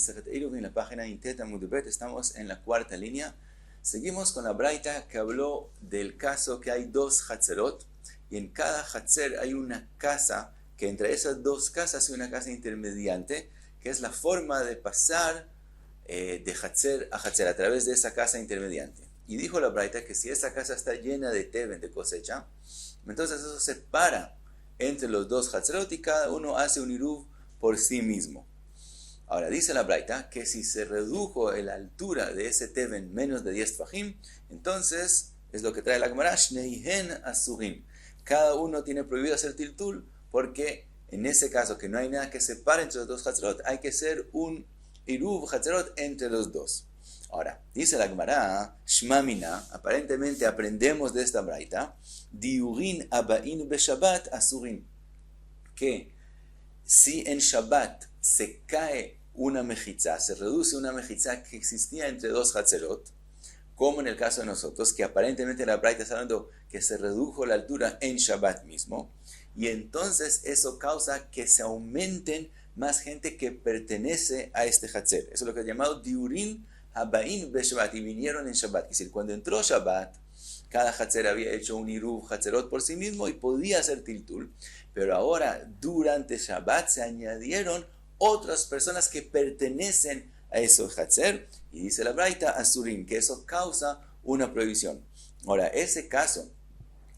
Masejet Eruvin, en la página Intet Amud Bet, estamos en la cuarta línea. Seguimos con la braita que habló del caso que hay dos Hatzerot, y en cada Hatzer hay una casa, que entre esas dos casas hay una casa intermediante, que es la forma de pasar de Hatzer a Hatzer, a través de esa casa intermediante. Y dijo la braita que si esa casa está llena de Teven, de cosecha, entonces eso separa entre los dos Hatzerot y cada uno hace un Iruv por sí mismo. Ahora, dice la braita que si se redujo la altura de ese Teven menos de 10 Fajim, entonces es lo que trae la Gemara, Shneihen Asurim. Cada uno tiene prohibido hacer Tiltul, porque en ese caso que no hay nada que separe entre los dos Hatzerot, hay que hacer un Iruv Hatzerot entre los dos. Ahora, dice la Gemara, Shma Mina, aparentemente aprendemos de esta braita, Diurin Abain Beshabbat Asurim, que si en Shabbat se cae una mejizá, se reduce una mejizá que existía entre dos Hatzerot, como en el caso de nosotros, que aparentemente la braita está hablando que se redujo la altura en Shabbat mismo, y entonces eso causa que se aumenten más gente que pertenece a este Hatzer. Eso es lo que es llamado Diurin Habain Beshabbat, y vinieron en Shabbat. Es decir, cuando entró Shabbat, cada Hatzer había hecho un Iruv Hatzerot por sí mismo y podía hacer Tiltul, pero ahora durante Shabbat se añadieron otras personas que pertenecen a esos Hatzer, y dice la braita Asurim, que eso causa una prohibición. Ahora, ese caso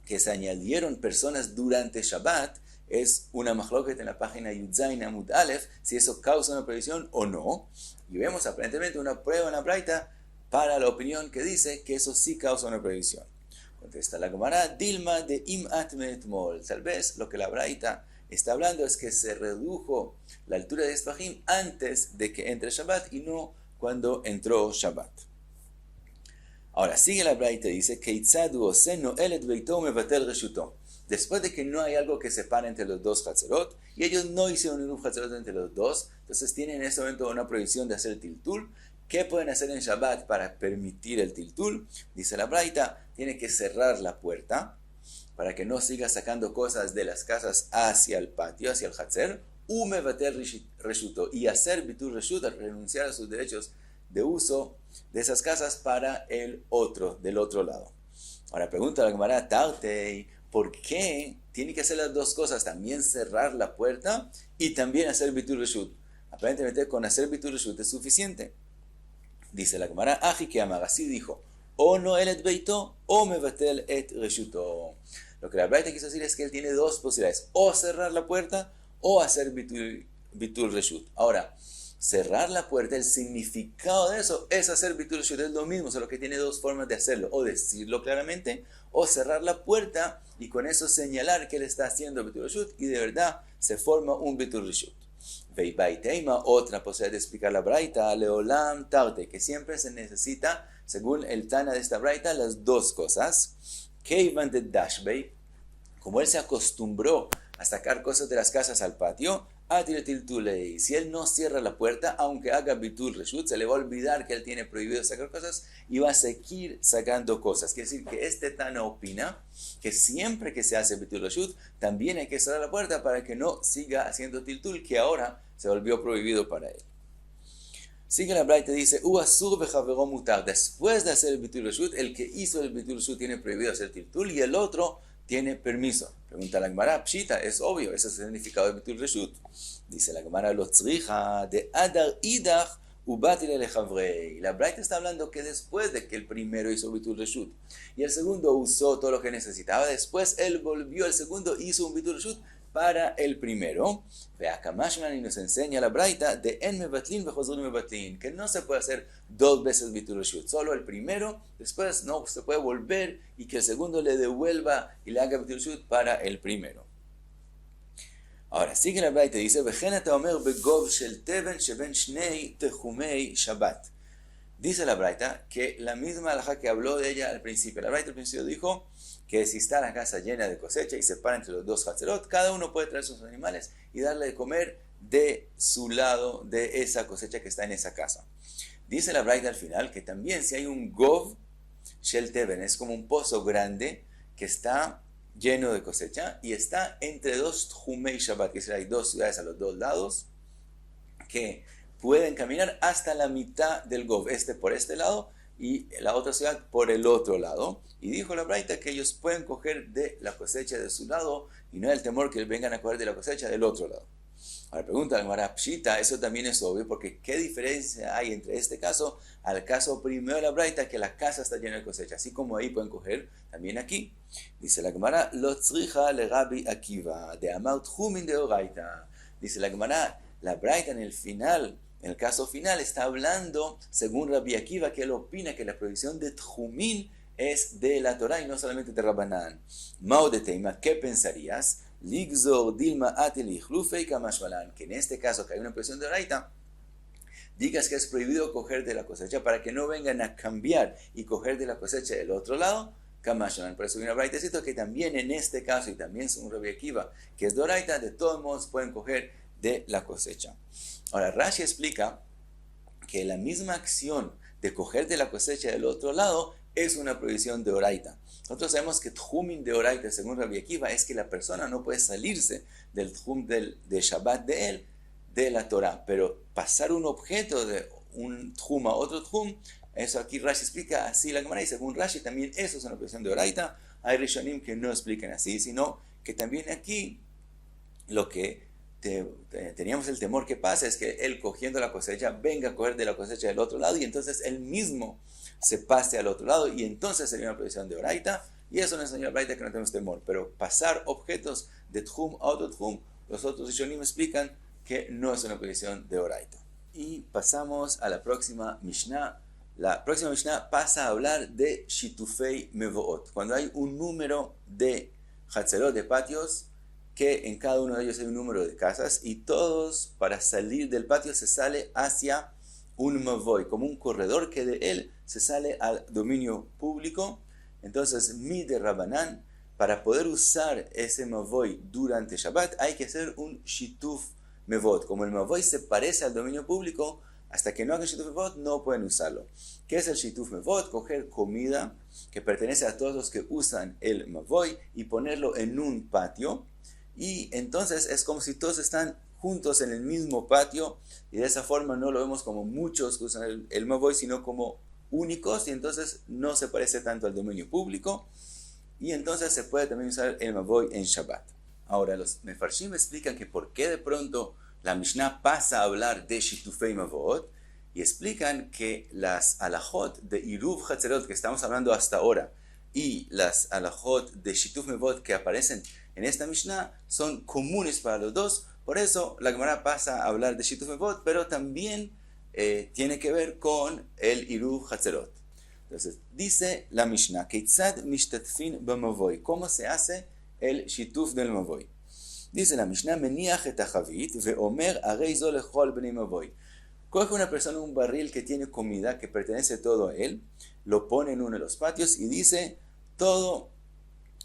que se añadieron personas durante Shabbat es una machloket en la página Yudzain Amud Aleph, si eso causa una prohibición o no, y vemos aparentemente una prueba en la braita para la opinión que dice que eso sí causa una prohibición. Contesta la Gemara, Dilma de Imat Metmol. Tal vez lo que la braita está hablando es que se redujo la altura de Esfahim antes de que entre Shabbat y no cuando entró Shabbat. Ahora, sigue la braita y dice, después de que no hay algo que separe entre los dos Hatzerot, y ellos no hicieron ningún Hatzerot entre los dos, entonces tienen en este momento una prohibición de hacer Tiltul. ¿Qué pueden hacer en Shabbat para permitir el Tiltul? Dice la braita, tiene que cerrar la puerta para que no siga sacando cosas de las casas hacia el patio, hacia el Hatzer, y hacer Bitul Reshut, renunciar a sus derechos de uso de esas casas para el otro, del otro lado. Ahora pregunta la Gemara, Tartei, ¿por qué tiene que hacer las dos cosas? También cerrar la puerta y también hacer Bitul Reshut. Aparentemente con hacer Bitul Reshut es suficiente. Dice la Gemara, Aji que Amar, así dijo, o no el et beito, o mevatel et reshuto. Lo que la braita quiso decir es que él tiene dos posibilidades, o cerrar la puerta, o hacer bitul reshut. Ahora, cerrar la puerta, el significado de eso es hacer bitul reshut, es lo mismo, solo que tiene dos formas de hacerlo, o decirlo claramente, o cerrar la puerta, y con eso señalar que él está haciendo bitul reshut, y de verdad se forma un bitul reshut. Veibaiteima, otra posibilidad de explicar la braita, leolam tarte, que siempre se necesita, según el Tana de esta braita, las dos cosas. Keivan de dashbei, como él se acostumbró a sacar cosas de las casas al patio, atiltiltulei, si él no cierra la puerta, aunque haga bitul reshut, se le va a olvidar que él tiene prohibido sacar cosas y va a seguir sacando cosas. Quiere decir que este Tana opina que siempre que se hace bitul reshut, también hay que cerrar la puerta para que no siga haciendo tiltul, que ahora se volvió prohibido para él. Sigue la braita y dice, después de hacer el bitul reshut, el que hizo el bitul reshut tiene prohibido hacer tiltul y el otro tiene permiso. Pregunta la Gemara, pshita, es obvio, ese es el significado de bitul reshut. Dice la Gemara, lo tzricha de adar idach ubatil lechavrei. La braita está hablando que después de que el primero hizo bitul reshut y el segundo usó todo lo que necesitaba, después él volvió, el segundo hizo un bitul reshut para el primero. Y nos enseña la braita de en mevatlin vechozrin mevatlin, que no se puede hacer dos veces bitul reshut, solo el primero, después no se puede volver y que el segundo le devuelva y le haga bitul reshut para el primero. Ahora sigue la braita y dice v'chen omer begov shel teven sheben shnei techumei shabbat. Dice la braita que la misma halajá que habló de ella al principio. La braita al principio dijo que si está la casa llena de cosecha y se para entre los dos hatzerot, cada uno puede traer sus animales y darle de comer de su lado de esa cosecha que está en esa casa. Dice la braita al final que también si hay un gov shel teven, es como un pozo grande que está lleno de cosecha y está entre dos Tchumei Shabbat, que hay dos ciudades a los dos lados, que pueden caminar hasta la mitad del Gov, por este lado y la otra ciudad por el otro lado. Y dijo la Braita que ellos pueden coger de la cosecha de su lado y no hay el temor que vengan a coger de la cosecha del otro lado. Ahora pregunta la Gemara, Pshita, eso también es obvio, porque ¿qué diferencia hay entre este caso al caso primero de la Braita, que la casa está llena de cosecha? Así como ahí pueden coger, también aquí. Dice la Gemara, Lo tzricha le Rabbi Akiva, de Amar Tchumin de Oraita. Dice la Gemara, la Braita en el caso final, está hablando, según Rabbi Akiva, que él opina que la prohibición de Tchumin es de la Torah y no solamente de Rabbanán. Mao de Teima, ¿qué pensarías? Ligzor Dilma Ateli Hlufei Kamashvalan, que en este caso que hay una prohibición de Oraita, digas que es prohibido coger de la cosecha para que no vengan a cambiar y coger de la cosecha del otro lado, Kamashvalan. Por eso viene Braita cito que también en este caso, y también según Rabbi Akiva, que es de Oraita, de todos modos pueden coger de la cosecha. Ahora Rashi explica que la misma acción de coger de la cosecha del otro lado es una prohibición de Oraita. Nosotros sabemos que Tchumin de Oraita, según Rabbi Akiva, es que la persona no puede salirse del Tchum de Shabbat de él, de la Torah, pero pasar un objeto de un Tchum a otro Tchum, eso aquí Rashi explica así la Gemara, y según Rashi también eso es una prohibición de Oraita. Hay Rishonim que no explican así, sino que también aquí lo que teníamos el temor que pasa es que él cogiendo la cosecha venga a coger de la cosecha del otro lado y entonces él mismo se pase al otro lado y entonces sería una prohibición de Oraita, y eso nos enseña Oraita que no tenemos temor. Pero pasar objetos de Tchum a otro Tchum, los otros Rishonim explican que no es una prohibición de Oraita. Y pasamos a la próxima Mishnah. La próxima Mishnah pasa a hablar de Shitufei Mevoot, cuando hay un número de Hatzerot, de patios, que en cada uno de ellos hay un número de casas y todos para salir del patio se sale hacia un mavoy, como un corredor que de él se sale al dominio público. Entonces, mi de Rabbanán, para poder usar ese mavoy durante Shabbat, hay que hacer un shituf mevot. Como el mavoy se parece al dominio público, hasta que no hagan shituf mevot, no pueden usarlo. ¿Qué es el shituf mevot? Coger comida que pertenece a todos los que usan el mavoy y ponerlo en un patio. Y entonces es como si todos están juntos en el mismo patio y de esa forma no lo vemos como muchos que usan el mavoy, sino como únicos, y entonces no se parece tanto al dominio público y entonces se puede también usar el mavoy en Shabbat. Ahora los mefarshim explican que por qué de pronto la Mishnah pasa a hablar de Shitufei Mavot y explican que las alajot de Iruv Hatzerot que estamos hablando hasta ahora y las alajot de Shituf Mevot que aparecen en esta Mishnah son comunes para los dos. Por eso la Gemara pasa a hablar de Shituf Mevot, pero también tiene que ver con el Iruv Hatzerot. Entonces, dice la Mishnah, Keitzad mishtatfin b'mavoy, ¿cómo se hace el Shituf del Mavoy? Dice la Mishnah, Meniach et hachavit ve'omer arei zo lechol bnei mavoy. Coge una persona un barril que tiene comida, que pertenece todo a él, lo pone en uno de los patios y dice, todo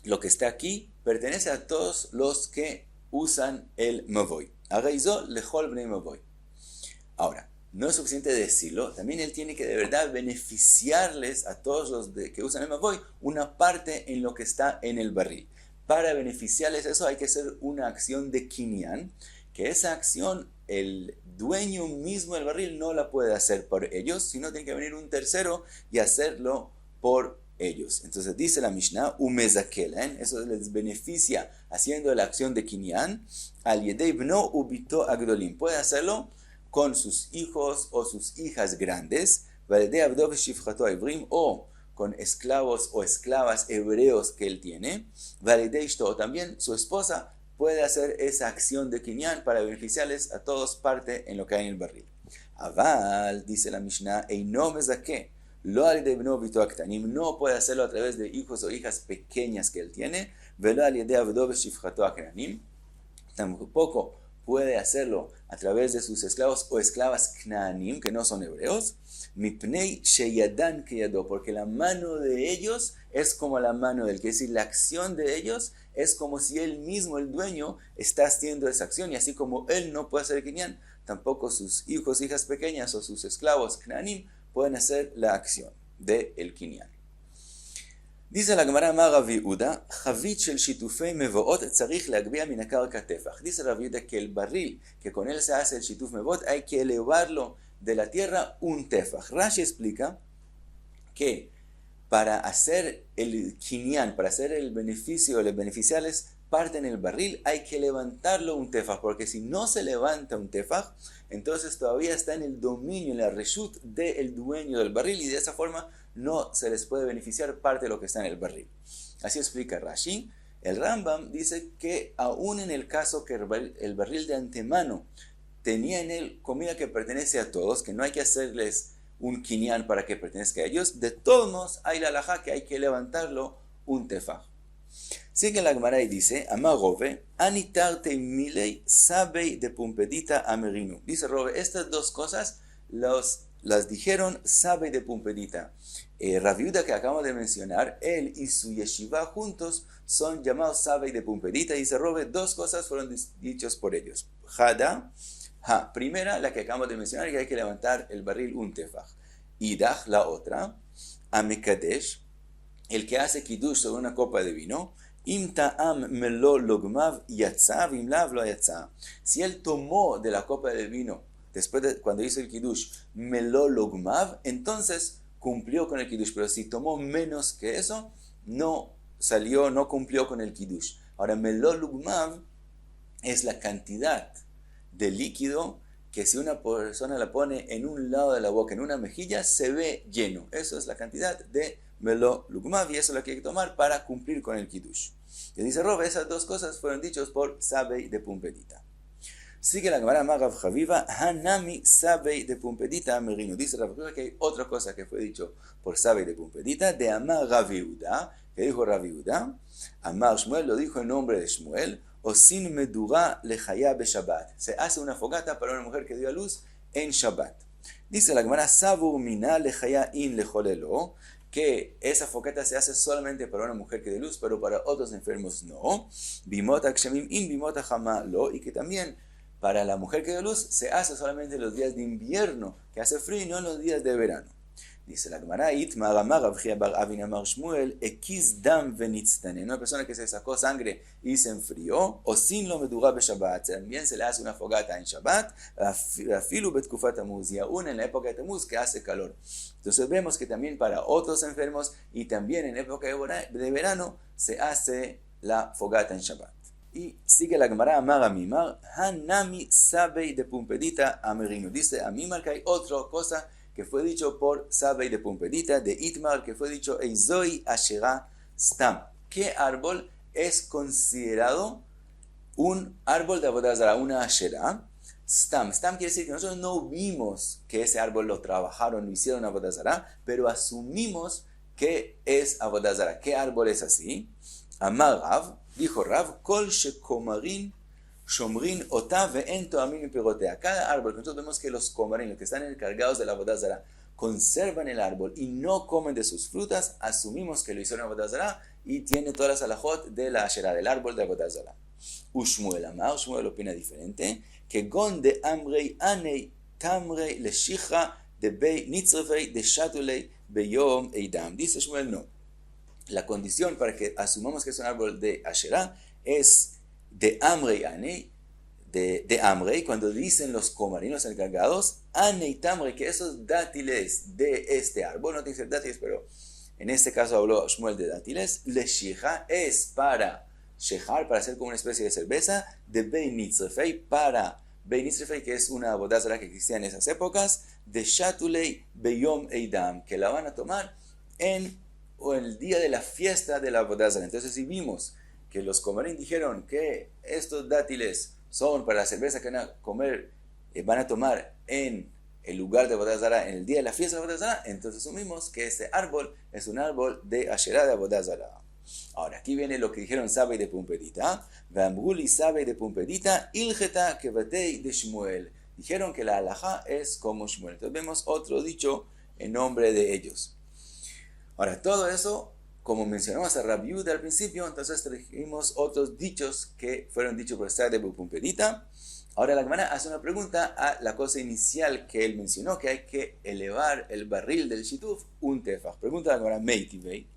lo que está aquí pertenece a todos los que usan el mavoy. Arei-zo lechol bnei mavoy. Ahora, no es suficiente decirlo, también él tiene que de verdad beneficiarles a todos los que usan el mavoy una parte en lo que está en el barril. Para beneficiarles eso hay que hacer una acción de kinyan, que esa acción el dueño mismo del barril no la puede hacer por ellos, sino tiene que venir un tercero y hacerlo por ellos. Entonces dice la Mishnah, umezakelen, eso les beneficia haciendo la acción de kinyan, al yedei bno ubito agdolim, puede hacerlo con sus hijos o sus hijas grandes, o con esclavos o esclavas hebreos que él tiene, o también su esposa puede hacer esa acción de kinyan para beneficiarles a todos parte en lo que hay en el barril. Aval, dice la Mishnah, eino mezake, lo alidei bno ubito aktanim, no puede hacerlo a través de hijos o hijas pequeñas que él tiene, velo alidei avdo b'shifchato aknanim, tampoco puede hacerlo a través de sus esclavos o esclavas knaanim, que no son hebreos, mipnei sheyadan keyado, porque la mano de ellos es como la mano del, que es decir, la acción de ellos es como si él mismo, el dueño, está haciendo esa acción, y así como él no puede hacer kinyan, tampoco sus hijos, hijas pequeñas o sus esclavos knaanim pueden hacer la acción del kinyan. Dice la Gemara אמר רב יהודה, חבית של שיתופי מבואות צריך להגביה מן הקרקע טפח. Dice Rav Yehuda que el barril que con él se hace el shituf mevot hay que elevarlo de la tierra un tefaj. Rashi explica que para hacer el kinyan, para hacer el beneficio, los beneficiales parten el barril, hay que levantarlo un tefaj, porque si no se levanta un tefaj, entonces todavía está en el dominio, en la reshut del dueño del barril, y de esa forma no se les puede beneficiar parte de lo que está en el barril. Así explica Rashi. El Rambam dice que aún en el caso que el barril de antemano tenía en él comida que pertenece a todos, que no hay que hacerles un kinyan para que pertenezca a ellos, de todos modos hay la halajá que hay que levantarlo un tefaj. Sigue la Gemara y dice, Amar Rove, anitarte milei sabei de pumpedita amerinu. Dice Rove, estas dos cosas las dijeron sabei de pumpedita. Rav Yehuda que acabamos de mencionar, él y su yeshiva juntos son llamados sabei de pumpedita. Dice Rove, dos cosas fueron dichos por ellos. Hada, primera, la que acabamos de mencionar, que hay que levantar el barril un tefaj. Idach, la otra, Amekadesh, el que hace kiddush sobre una copa de vino, Im ta'am melo logmav yatza, vim lav lo yatza. Si él tomó de la copa de vino, después de cuando hizo el kiddush, melo logmav, entonces cumplió con el kiddush. Pero si tomó menos que eso, no salió, no cumplió con el kiddush. Ahora, melo logmav es la cantidad de líquido que si una persona la pone en un lado de la boca, en una mejilla, se ve lleno. Eso es la cantidad de melo lugmav, y eso es lo que hay que tomar para cumplir con el kiddush. Y dice Rove, esas dos cosas fueron dichos por sabei de pumpedita. Sigue la Gemara, Rav Chaviva, hanami sabei de pumpedita amerino. Dice Rav Chaviva que hay otra cosa que fue dicho por sabei de pumpedita, de Amar Rav Yehuda, que dijo Rav Yehuda, Amar Shmuel, lo dijo en nombre de Shmuel, o sin medura lejaya be Shabbat. Se hace una fogata para una mujer que dio a luz en Shabbat. Dice la Gemara, sabur mina lejaya in lejolelo, que esa fogata se hace solamente para una mujer que dio luz, pero para otros enfermos no. Bimot akshemim in bimot hama lo, y que también para la mujer que dio luz se hace solamente en los días de invierno, que hace frío, y no en los días de verano. Dice la Gemara, Itmar amar Rav Chia bar Avin amar Shmuel, ekiz dam venitztane. Una persona que se sacó sangre y se enfrió, o sin lo medura be Shabbat, también se le hace una fogata en Shabbat, afilu betkufat Tamuz, y aún en la época de Tamuz que hace calor. Entonces vemos que también para otros enfermos y también en época de verano se hace la fogata en Shabbat. Y sigue la Gemara, amar amimar, hanami sabei de pumpedita amerino. Dice amimar que hay otra cosa que fue dicho por sabei de pumpedita, de Itmar, que fue dicho Eizoi Ashera Stam. ¿Qué árbol es considerado un árbol de Avodah Zarah, una Ashera? Stam. Stam quiere decir que nosotros no vimos que ese árbol lo trabajaron, lo hicieron Avodah Zarah, pero asumimos que es Avodah Zarah. ¿Qué árbol es así? Amar Rav, dijo Rav, Kol shekomarin Shomrin otá ve'en toamin pirotea. Cada árbol, nosotros vemos que los comarín, los que están encargados de la Avodah Zarah, conservan el árbol y no comen de sus frutas, asumimos que lo hicieron Avodah Zarah y tiene todas las alajot de la Asherah, del árbol de Avodah Zarah. Ushmuel amar, Shmuel opina diferente, que gon de amrei anei tamrei leshikha de bei nitzrefei de shatulei beyom eidam. Dice Shmuel, no. La condición para que asumamos que es un árbol de Asherah es de Amrei Anei, de Amrei, cuando dicen los comarinos encargados, Anei Tamrei, que esos dátiles de este árbol, no tiene que ser dátiles, pero en este caso habló Shmuel de dátiles, le shija es para shejar, para hacer como una especie de cerveza, de Bei Nitzrefei, para Bei Nitzrefei, que es una Avodah Zarah que existía en esas épocas, de Shatulei Beyom Eidam, que la van a tomar en el día de la fiesta de la Avodah Zarah. Entonces, si vimos que los comarín dijeron que estos dátiles son para la cerveza que van a comer, van a tomar en el lugar de Avodah Zarah, en el día de la fiesta de Avodah Zarah, entonces asumimos que este árbol es un árbol de Asherah de Avodah Zarah. Ahora, aquí viene lo que dijeron sabei de pumpedita, Vambruli sabei de pumpedita, ilgeta kevatei de Shmuel. Dijeron que la halajá es como Shmuel. Entonces vemos otro dicho en nombre de ellos. Ahora, todo eso, como mencionamos a Rav Yehuda al principio, entonces trajimos otros dichos que fueron dichos por sabei de pumpedita. Ahora la Gemara hace una pregunta a la cosa inicial que él mencionó, que hay que elevar el barril del shituf un tefaj. Pregunta la Gemara, Meitivei,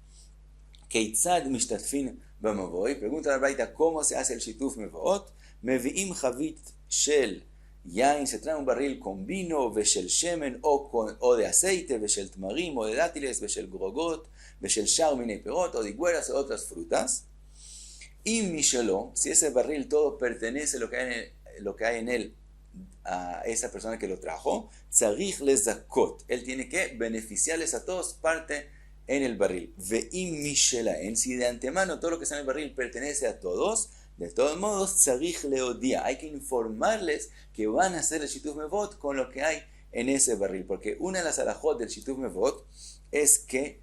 Keitzad mishtatfin b'mavoi. Pregunta la Braita cómo se hace el shituf mevoot. Mevi'im chavit shel yain, se trae un barril con vino, veshel shemen, o de aceite, veshel tmarim, o de dátiles, veshel grogot, veshel shar minei perot, o de higueras o otras frutas. Y mishelo, si ese barril todo pertenece a lo que hay en él a esa persona que lo trajo, tzarich lezakot, él tiene que beneficiarles a todos parte en el barril. Ve'im mishelaen, si de antemano todo lo que está en el barril pertenece a todos, de todos modos, tzarich leodia, hay que informarles que van a hacer el shituf mevot con lo que hay en ese barril, porque una de las alajot del shituf mevot es que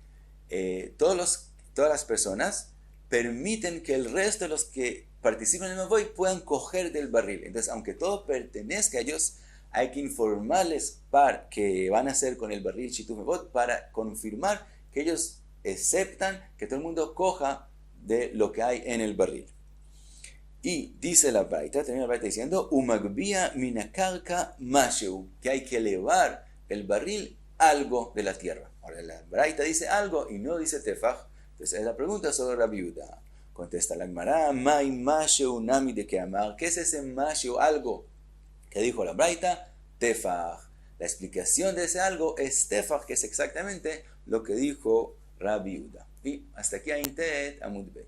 todas las personas permiten que el resto de los que participan en el mevot puedan coger del barril. Entonces, aunque todo pertenezca a ellos, hay que informarles para que van a hacer con el barril shituf mevot para confirmar que ellos aceptan que todo el mundo coja de lo que hay en el barril. Y dice la Braita, termina la Braita diciendo, umagbia minakarka masheu, que hay que elevar el barril algo de la tierra. Ahora la Braita dice algo y no dice tefaj. Entonces es la pregunta sobre la viuda. Contesta la Gemara, mai masheu nami de que amar. ¿Qué es ese masheu, algo que dijo la Braita? Tefaj. La explicación de ese algo es tefaj, que es exactamente lo que dijo la viuda. Y hasta aquí hay Intet Amud Bey.